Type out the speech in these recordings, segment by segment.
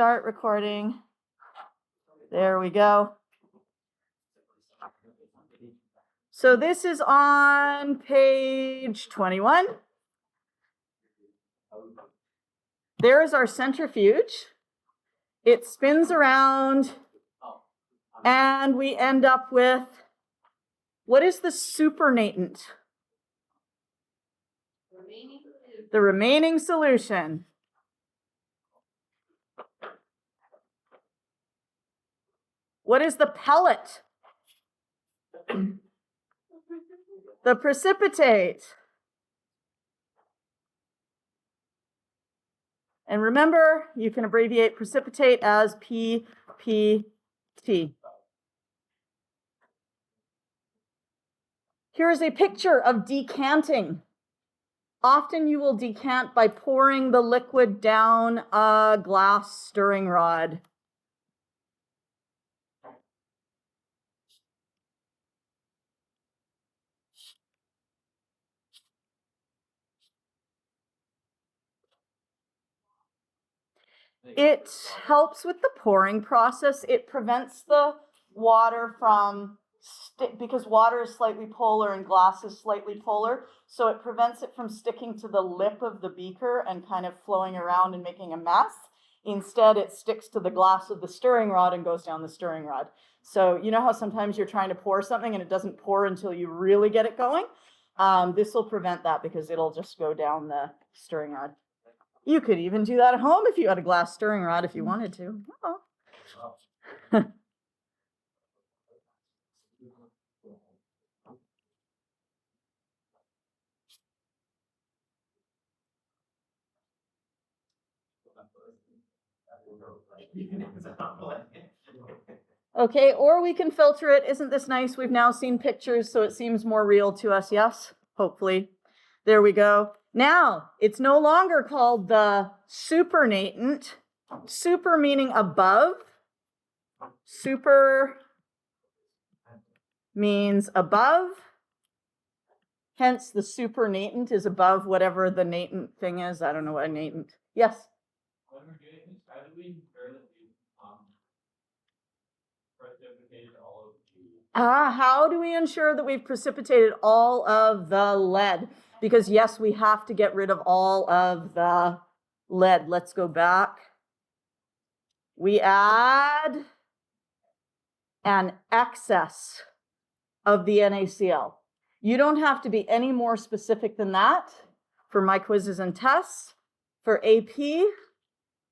start recording. There we go. So this is on page 21. There's our centrifuge. It spins around and we end up with, what is the supernatant? The remaining solution. What is the pellet? The precipitate. And remember, you can abbreviate precipitate as PPT. Here's a picture of decanting. Often you will decant by pouring the liquid down a glass stirring rod. It helps with the pouring process. It prevents the water from, because water is slightly polar and glass is slightly polar, so it prevents it from sticking to the lip of the beaker and kind of flowing around and making a mess. Instead, it sticks to the glass of the stirring rod and goes down the stirring rod. So you know how sometimes you're trying to pour something and it doesn't pour until you really get it going? This will prevent that because it'll just go down the stirring rod. You could even do that at home if you had a glass stirring rod if you wanted to. Oh. Okay, or we can filter it. Isn't this nice? We've now seen pictures, so it seems more real to us, yes? Hopefully. There we go. Now, it's no longer called the supernatant. Super meaning above. Super means above. Hence, the supernatant is above whatever the natant thing is. I don't know what a natant. Yes? When we're doing this, how do we ensure that we've precipitated all of the... How do we ensure that we've precipitated all of the lead? Because yes, we have to get rid of all of the lead. Let's go back. We add an excess of the NaCl. You don't have to be any more specific than that for my quizzes and tests. For AP,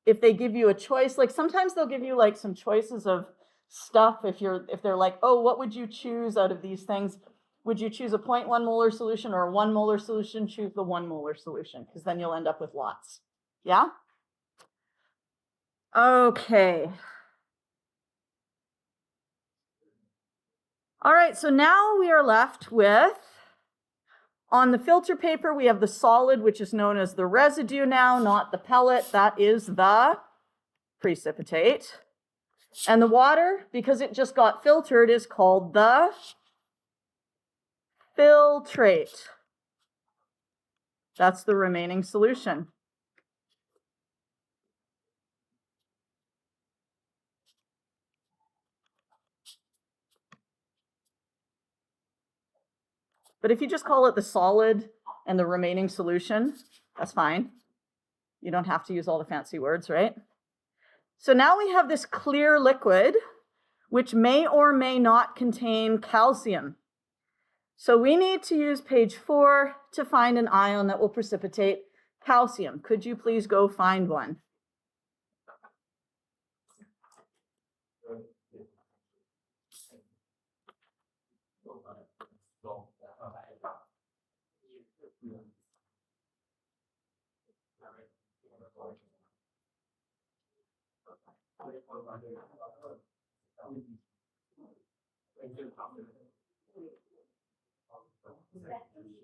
if they give you a choice, like sometimes they'll give you like some choices of stuff if they're like, oh, what would you choose out of these things? Would you choose a 0.1 molar solution or a 1 molar solution? Choose the 1 molar solution, because then you'll end up with lots. Yeah? Okay. All right, so now we are left with, on the filter paper, we have the solid, which is known as the residue now, not the pellet. That is the precipitate. And the water, because it just got filtered, is called the filtrate. That's the remaining solution. But if you just call it the solid and the remaining solution, that's fine. You don't have to use all the fancy words, right? So now we have this clear liquid, which may or may not contain calcium. So we need to use page 4 to find an ion that will precipitate calcium. Could you please go find one?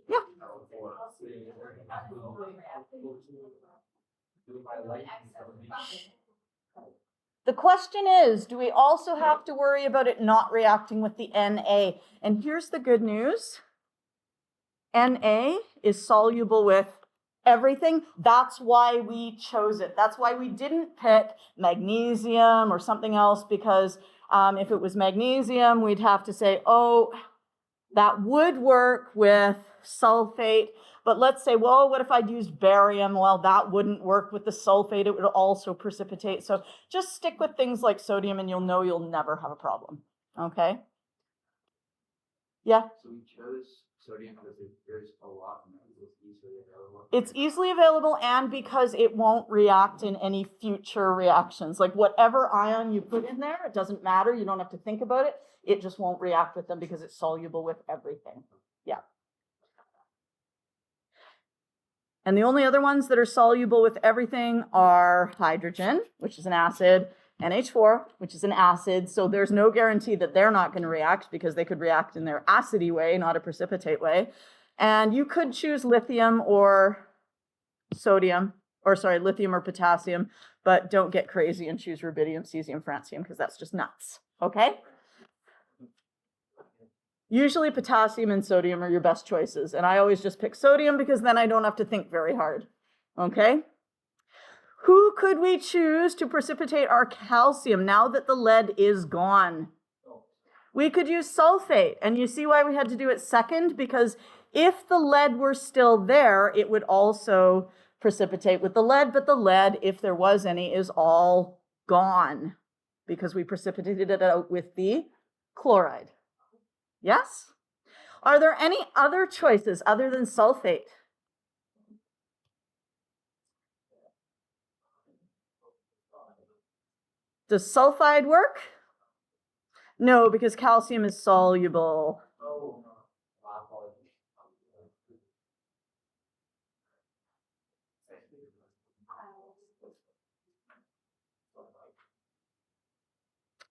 Yeah. The question is, do we also have to worry about it not reacting with the Na? And here's the good news. Na is soluble with everything. That's why we chose it. That's why we didn't pick magnesium or something else, because if it was magnesium, we'd have to say, oh, that would work with sulfate. But let's say, well, what if I'd used barium? Well, that wouldn't work with the sulfate. It would also precipitate. So just stick with things like sodium and you'll know you'll never have a problem. Okay? Yeah? So we chose sodium because there's a lot and it's easily available. It's easily available and because it won't react in any future reactions. Like whatever ion you put in there, it doesn't matter. You don't have to think about it. It just won't react with them because it's soluble with everything. Yeah. And the only other ones that are soluble with everything are hydrogen, which is an acid, NH4, which is an acid. So there's no guarantee that they're not going to react because they could react in their acidy way, not a precipitate way. And you could choose lithium or sodium, or sorry, lithium or potassium, but don't get crazy and choose rubidium, cesium, francium, because that's just nuts, okay? Usually potassium and sodium are your best choices, and I always just pick sodium because then I don't have to think very hard, okay? Who could we choose to precipitate our calcium now that the lead is gone? We could use sulfate, and you see why we had to do it second? Because if the lead were still there, it would also precipitate with the lead, but the lead, if there was any, is all gone because we precipitated it out with the chloride. Yes? Are there any other choices other than sulfate? Does sulfide work? No, because calcium is soluble.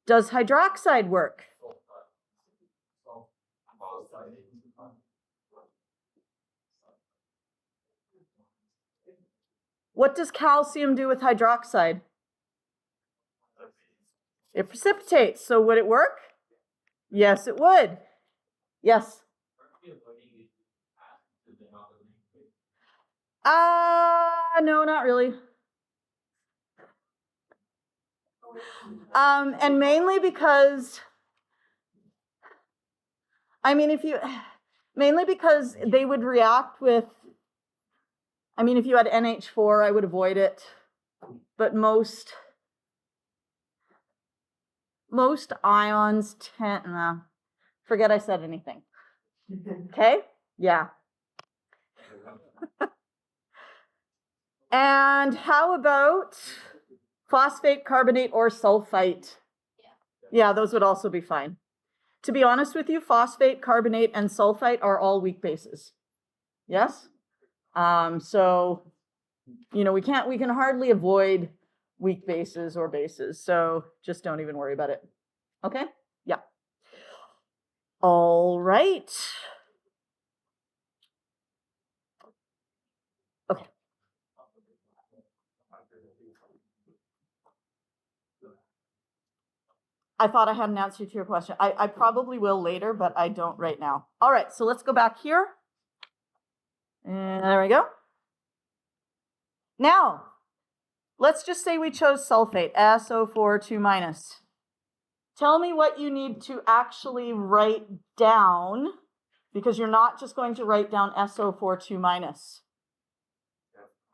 Does hydroxide work? What does calcium do with hydroxide? It precipitates. So would it work? Yes, it would. Yes. No, not really. And mainly because, I mean, mainly because they would react with, I mean, if you had NH4, I would avoid it. But most ions tend, forget I said anything. Okay? Yeah. And how about phosphate, carbonate, or sulfite? Yeah, those would also be fine. To be honest with you, phosphate, carbonate, and sulfite are all weak bases. Yes? So, you know, we can hardly avoid weak bases or bases, so just don't even worry about it. Okay? Yeah. All right. Okay. I thought I had an answer to your question. I probably will later, but I don't right now. All right, so let's go back here. And there we go. Now, let's just say we chose sulfate, SO4 2-. Tell me what you need to actually write down, because you're not just going to write down SO4 2-.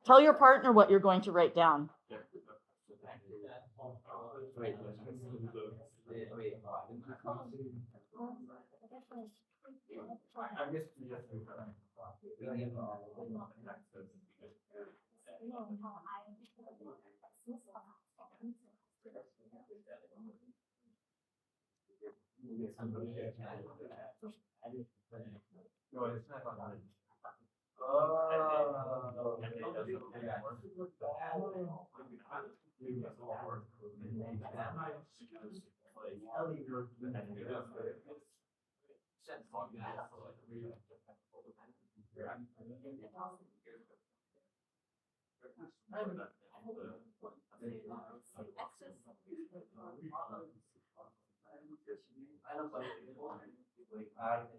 Tell your partner what you're going to write down.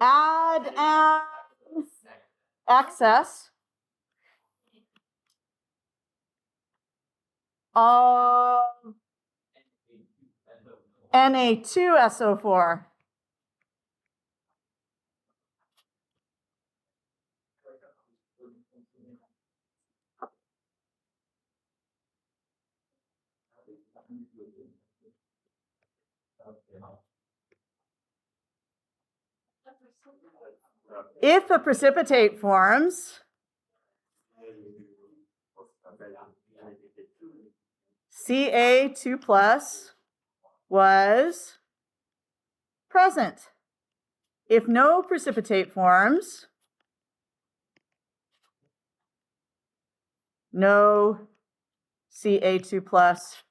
Add an excess of Na2SO4. If a precipitate forms, Ca2 plus was present. If no precipitate forms, no Ca2 plus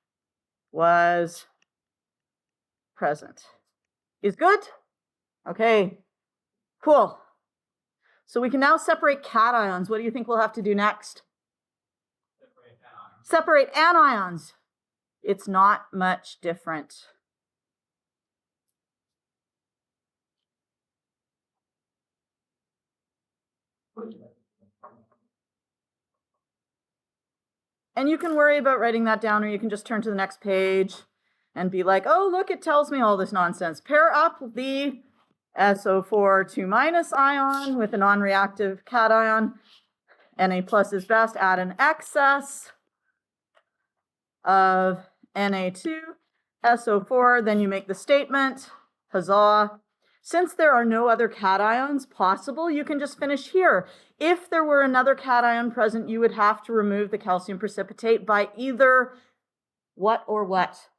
was present. Is good? Okay, cool. So we can now separate cations. What do you think we'll have to do next? Separate anions. It's not much different. And you can worry about writing that down, or you can just turn to the next page and be like, oh, look, it tells me all this nonsense. Pair up the SO4 2 minus ion with a non-reactive cation. Na plus is best. Add an excess of Na2 SO4. Then you make the statement. Huzzah. Since there are no other cations possible, you can just finish here. If there were another cation present, you would have to remove the calcium precipitate by either what or what?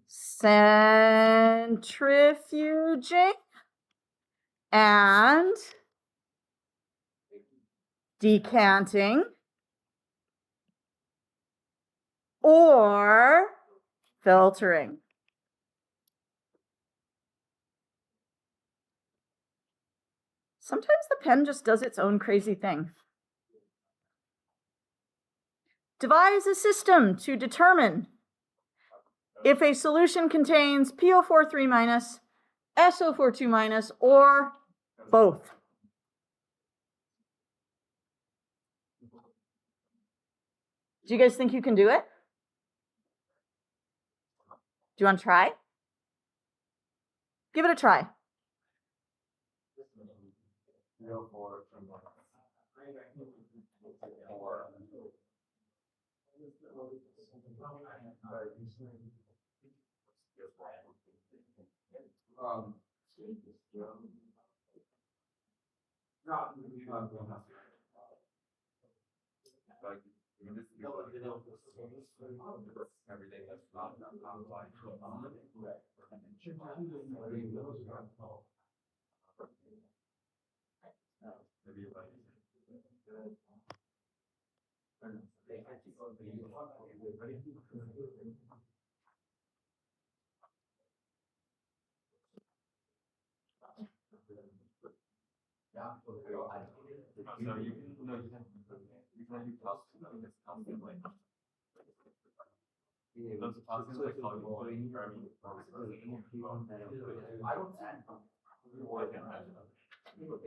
Centrifuging and decanting or filtering. Sometimes the pen just does its own crazy thing. Devise a system to determine if a solution contains PO4 3 minus, SO4 2 minus, or both. Do you guys think you can do it? Do you want to try? Give it a try. Everything that's not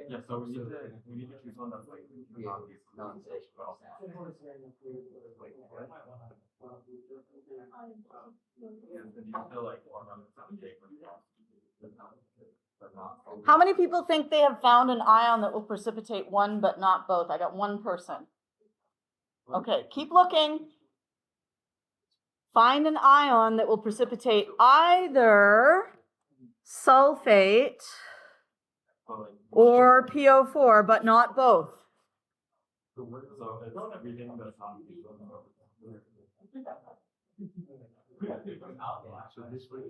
Yeah, so we need to choose one that's like non-safe. How many people think they have found an ion that will precipitate one but not both? I got one person. Okay, keep looking. Find an ion that will precipitate either sulfate or PO4, but not both. So it's everything that's not. So this way.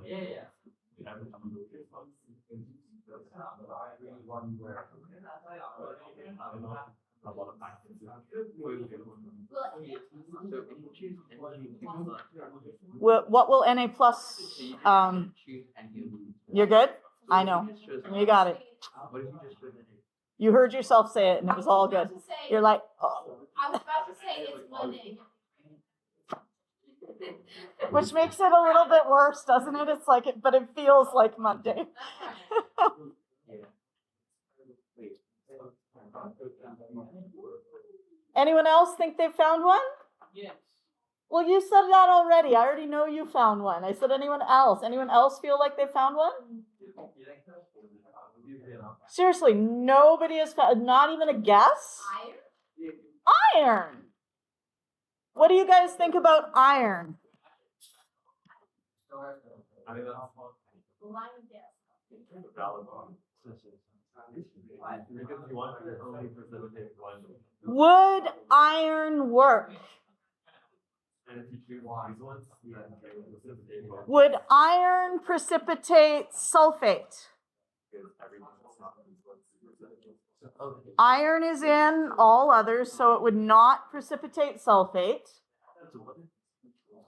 Yeah. What will Na plus? You're good? I know. You got it. You heard yourself say it, and it was all good. You're like, oh. I was about to say it's winning. Which makes it a little bit worse, doesn't it? It's like, but it feels like Monday. Anyone else think they found one? Yes. Well, you said that already. I already know you found one. I said anyone else? Anyone else feel like they found one? Seriously, nobody has found, not even a guess? Iron. What do you guys think about iron? Would iron work? Would iron precipitate sulfate? Iron is in all others, so it would not precipitate sulfate.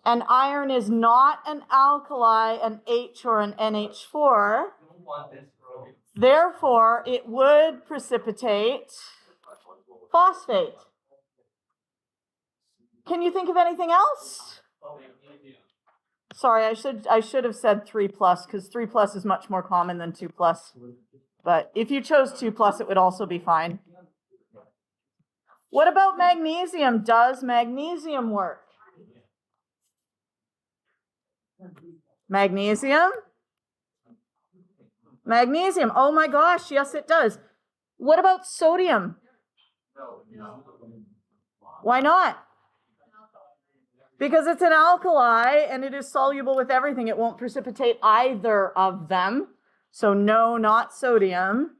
And iron is not an alkali, an H or an NH4. Therefore, it would precipitate phosphate. Can you think of anything else? Sorry, I should have said 3+, because 3+ is much more common than 2+. But if you chose 2+, it would also be fine. What about magnesium? Does magnesium work? Magnesium? Magnesium. Oh my gosh, yes it does. What about sodium? Why not? Because it's an alkali and it is soluble with everything. It won't precipitate either of them. So no, not sodium.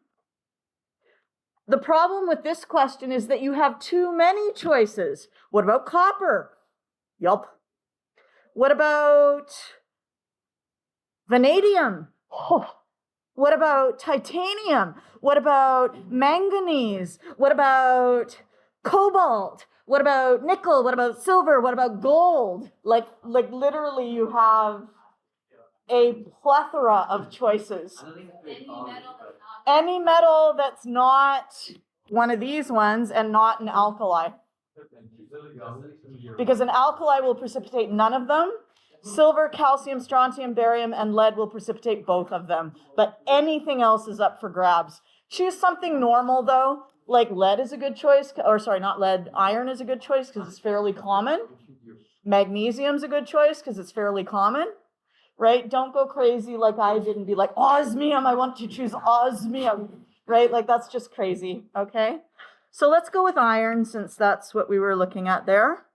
The problem with this question is that you have too many choices. What about copper? Yup. What about vanadium? Oh. What about titanium? What about manganese? What about cobalt? What about nickel? What about silver? What about gold? Like literally you have a plethora of choices. Any metal that's not one of these ones and not an alkali. Because an alkali will precipitate none of them. Silver, calcium, strontium, barium, and lead will precipitate both of them. But anything else is up for grabs. Choose something normal though. Like lead is a good choice, or sorry, not lead, iron is a good choice because it's fairly common. Magnesium's a good choice because it's fairly common, right? Don't go crazy like I did and be like, osmium, I want to choose osmium, right? Like that's just crazy, okay? So let's go with iron since that's what we were looking at there.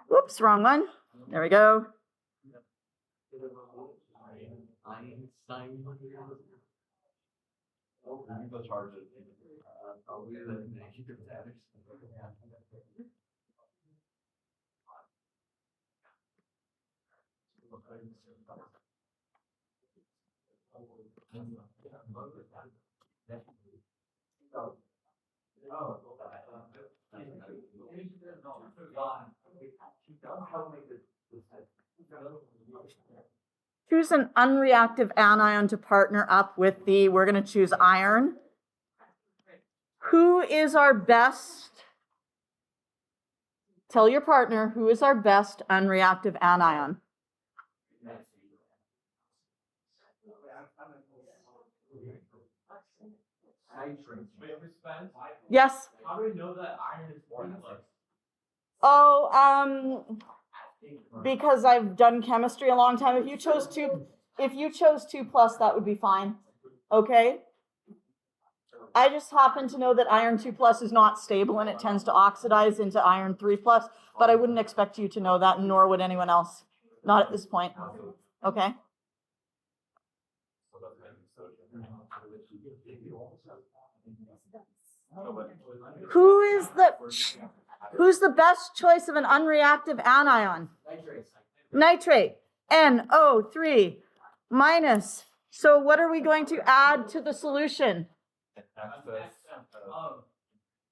Whoops, wrong one. There we go. Choose an unreactive anion to partner up with the, we're going to choose iron. Who is our best? Tell your partner, who is our best unreactive anion? Yes? How do we know that iron is worthless? Oh, because I've done chemistry a long time. If you chose 2+, that would be fine. Okay? I just happen to know that iron 2+ is not stable and it tends to oxidize into iron 3+, but I wouldn't expect you to know that, nor would anyone else. Not at this point. Okay? Who's the best choice of an unreactive anion? Nitrate. NO3 minus. So what are we going to add to the solution?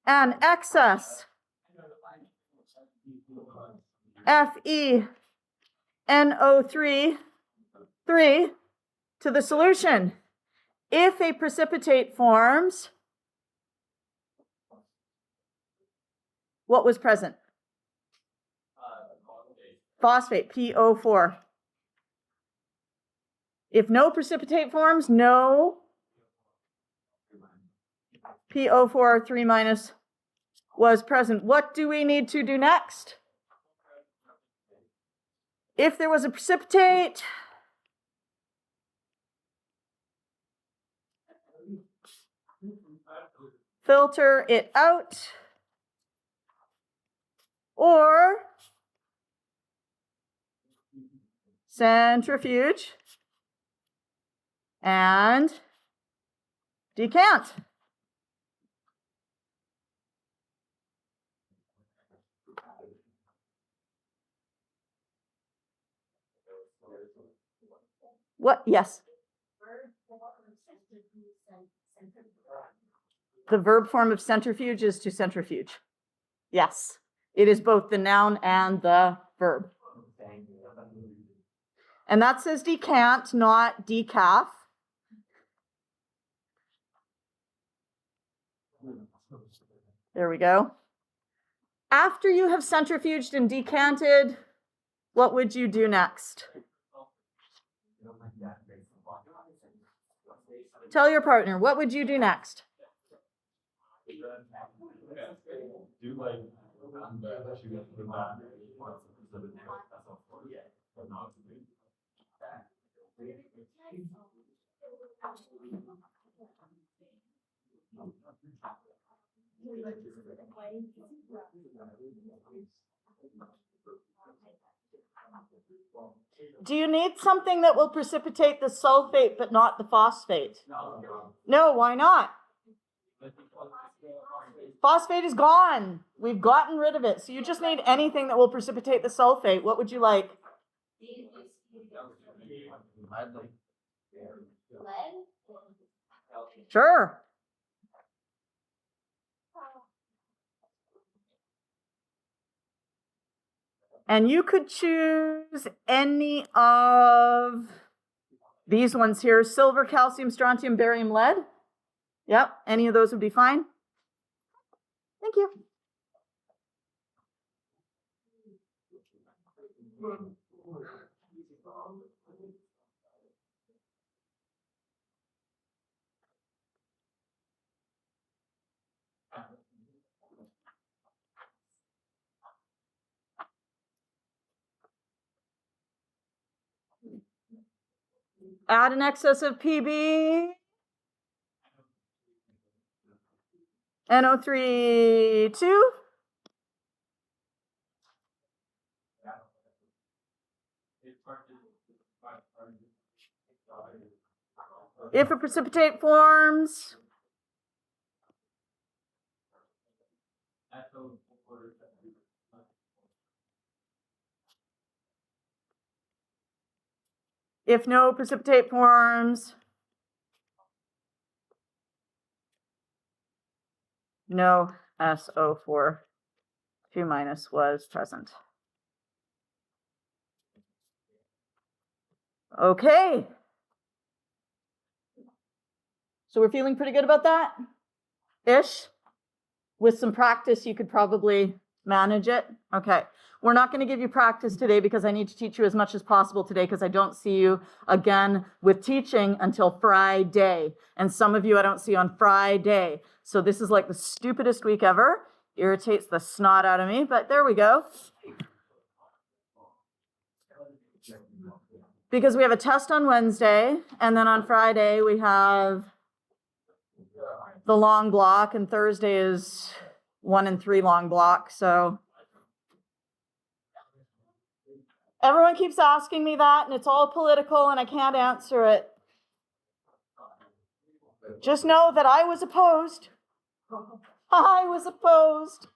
An excess. FeNO3 to the solution. If a precipitate forms, what was present? phosphate, PO4. If no precipitate forms, no PO4 3- was present. What do we need to do next? If there was a precipitate, filter it out, or centrifuge and decant. What? Yes. The verb form of centrifuge is to centrifuge. Yes. It is both the noun and the verb. And that says decant, not decaf. There we go. After you have centrifuged and decanted, what would you do next? Tell your partner, what would you do next? Do you need something that will precipitate the sulfate but not the phosphate? No, why not? Phosphate is gone. We've gotten rid of it. So you just need anything that will precipitate the sulfate. What would you like? Sure. And you could choose any of these ones here: silver, calcium, strontium, barium, lead. Yep, any of those would be fine. Thank you. Add an excess of Pb, NO3, 2. If a precipitate forms, if no precipitate forms, no SO4 2- was present. Okay. So we're feeling pretty good about that? Ish? With some practice, you could probably manage it. Okay. We're not going to give you practice today because I need to teach you as much as possible today because I don't see you again with teaching until Friday. And some of you I don't see on Friday. So this is like the stupidest week ever. Irritates the snot out of me, but there we go. Because we have a test on Wednesday, and then on Friday we have the long block, and Thursday is 1 and 3 long block. So everyone keeps asking me that, and it's all political, and I can't answer it. Just know that I was opposed. I was opposed.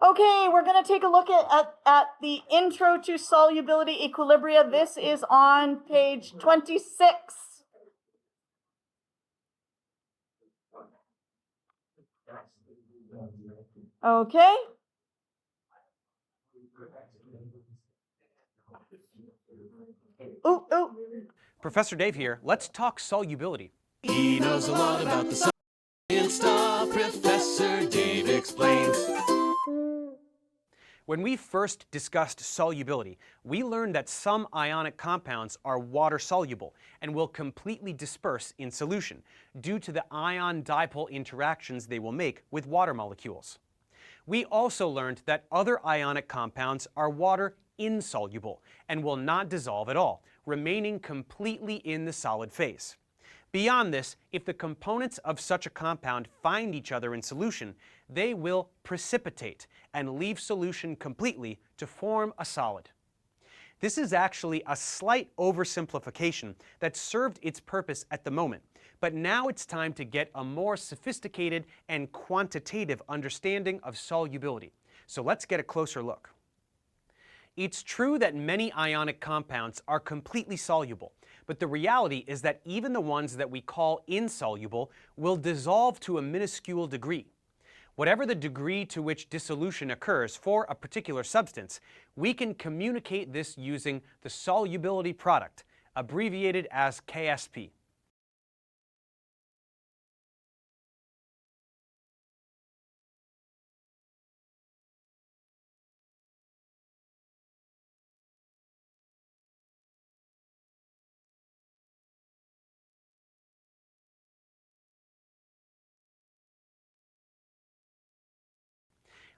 Okay, we're going to take a look at the Intro to Solubility Equilibria. This is on page 26. Okay. Ooh, ooh. Professor Dave here. Let's talk solubility. He knows a lot about the science stuff. Professor Dave explains. When we first discussed solubility, we learned that some ionic compounds are water-soluble and will completely disperse in solution due to the ion-dipole interactions they will make with water molecules. We also learned that other ionic compounds are water-insoluble and will not dissolve at all, remaining completely in the solid phase. Beyond this, if the components of such a compound find each other in solution, they will precipitate and leave solution completely to form a solid. This is actually a slight oversimplification that served its purpose at the moment, but now it's time to get a more sophisticated and quantitative understanding of solubility. So let's get a closer look. It's true that many ionic compounds are completely soluble, but the reality is that even the ones that we call insoluble will dissolve to a minuscule degree. Whatever the degree to which dissolution occurs for a particular substance, we can communicate this using the solubility product, abbreviated as KSP.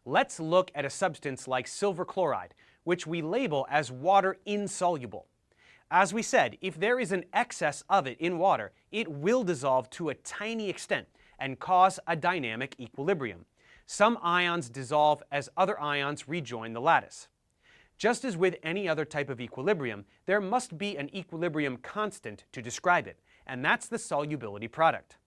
Let's look at a substance like silver chloride, which we label as water insoluble. As we said, if there is an excess of it in water, it will dissolve to a tiny extent and cause a dynamic equilibrium. Some ions dissolve as other ions rejoin the lattice. Just as with any other type of equilibrium, there must be an equilibrium constant to describe it, and that's the solubility product.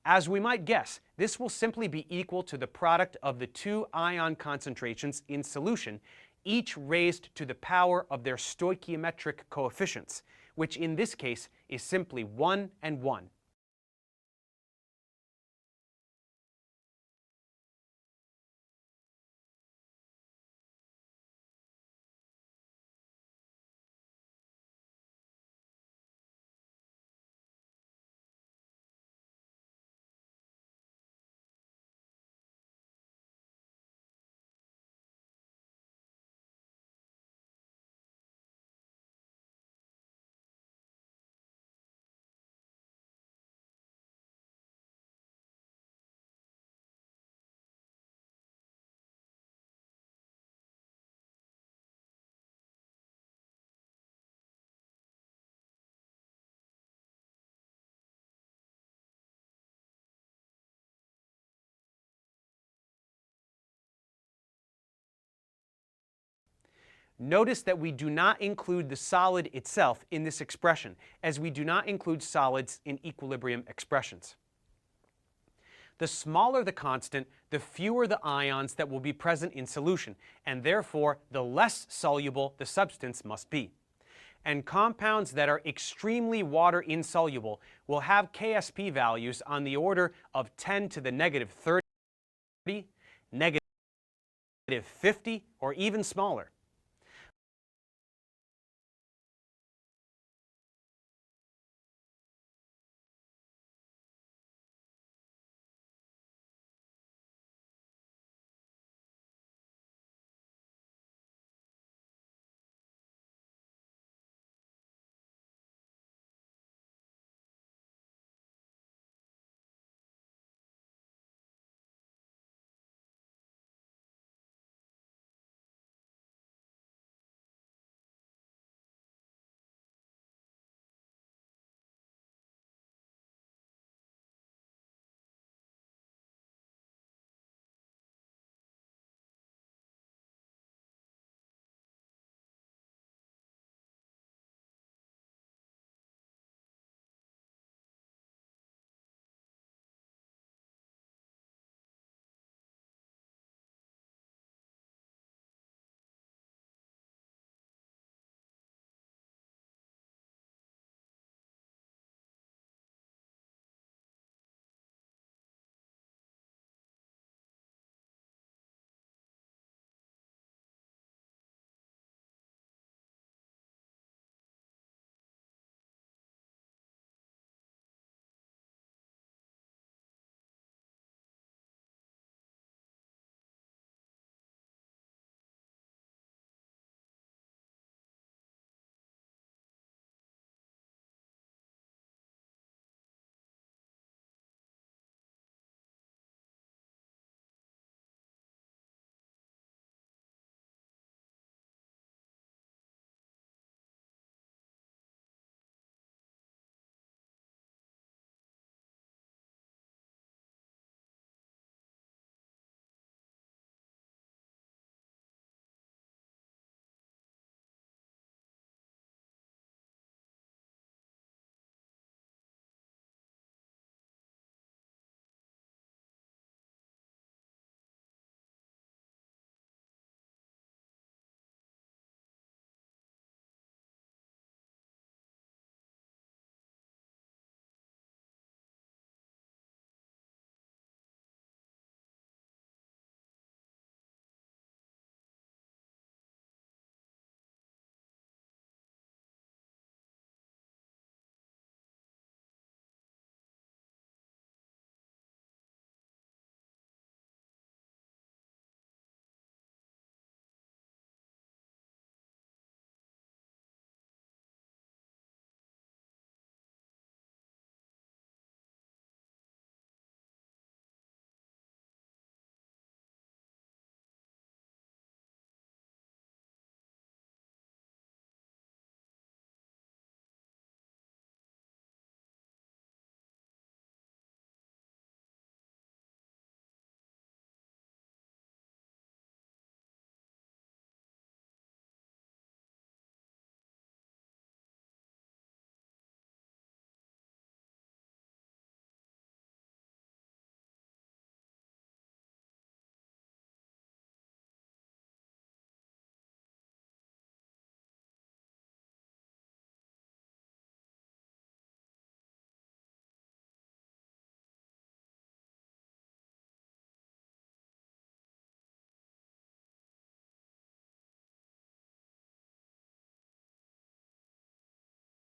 As we might guess, this will simply be equal to the product of the two ion concentrations in solution, each raised to the power of their stoichiometric coefficients, which in this case is simply 1 and 1. Notice that we do not include the solid itself in this expression, as we do not include solids in equilibrium expressions. The smaller the constant, the fewer the ions that will be present in solution, and therefore the less soluble the substance must be. And compounds that are extremely water insoluble will have KSP values on the order of 10 to the negative 30, negative 50, or even smaller.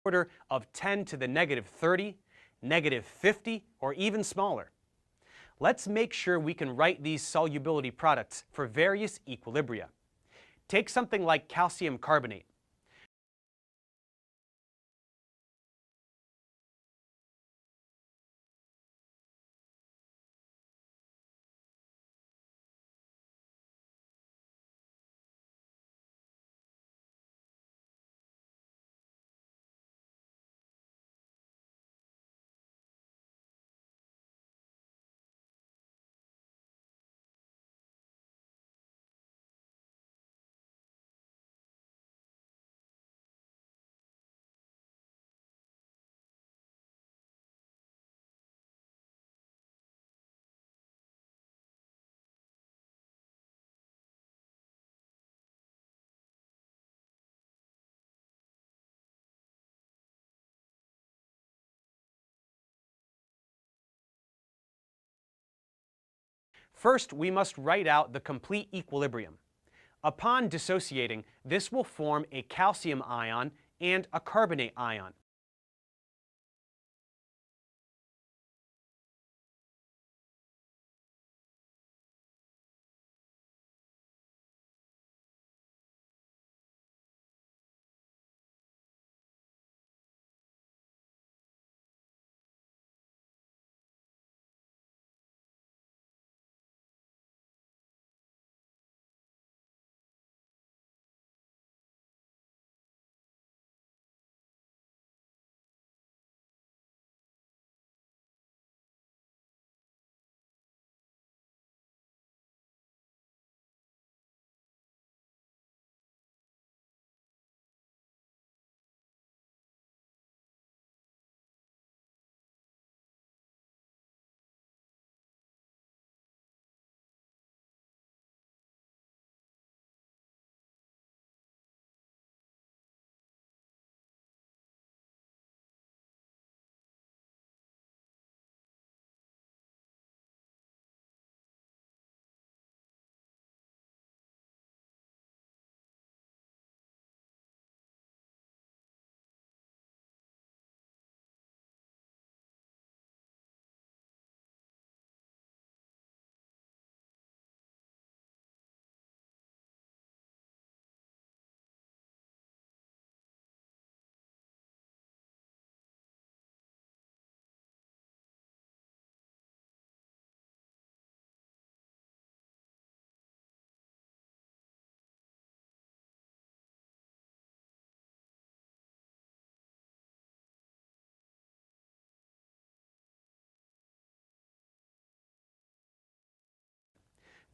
order of 10 to the negative 30, negative 50, or even smaller. Let's make sure we can write these solubility products for various equilibria. Take something like calcium carbonate. First, we must write out the complete equilibrium. Upon dissociating, this will form a calcium ion and a carbonate ion.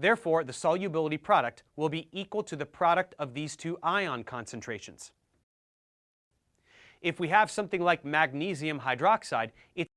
Therefore, the solubility product will be equal to the product of these two ion concentrations. If we have something like magnesium hydroxide, it's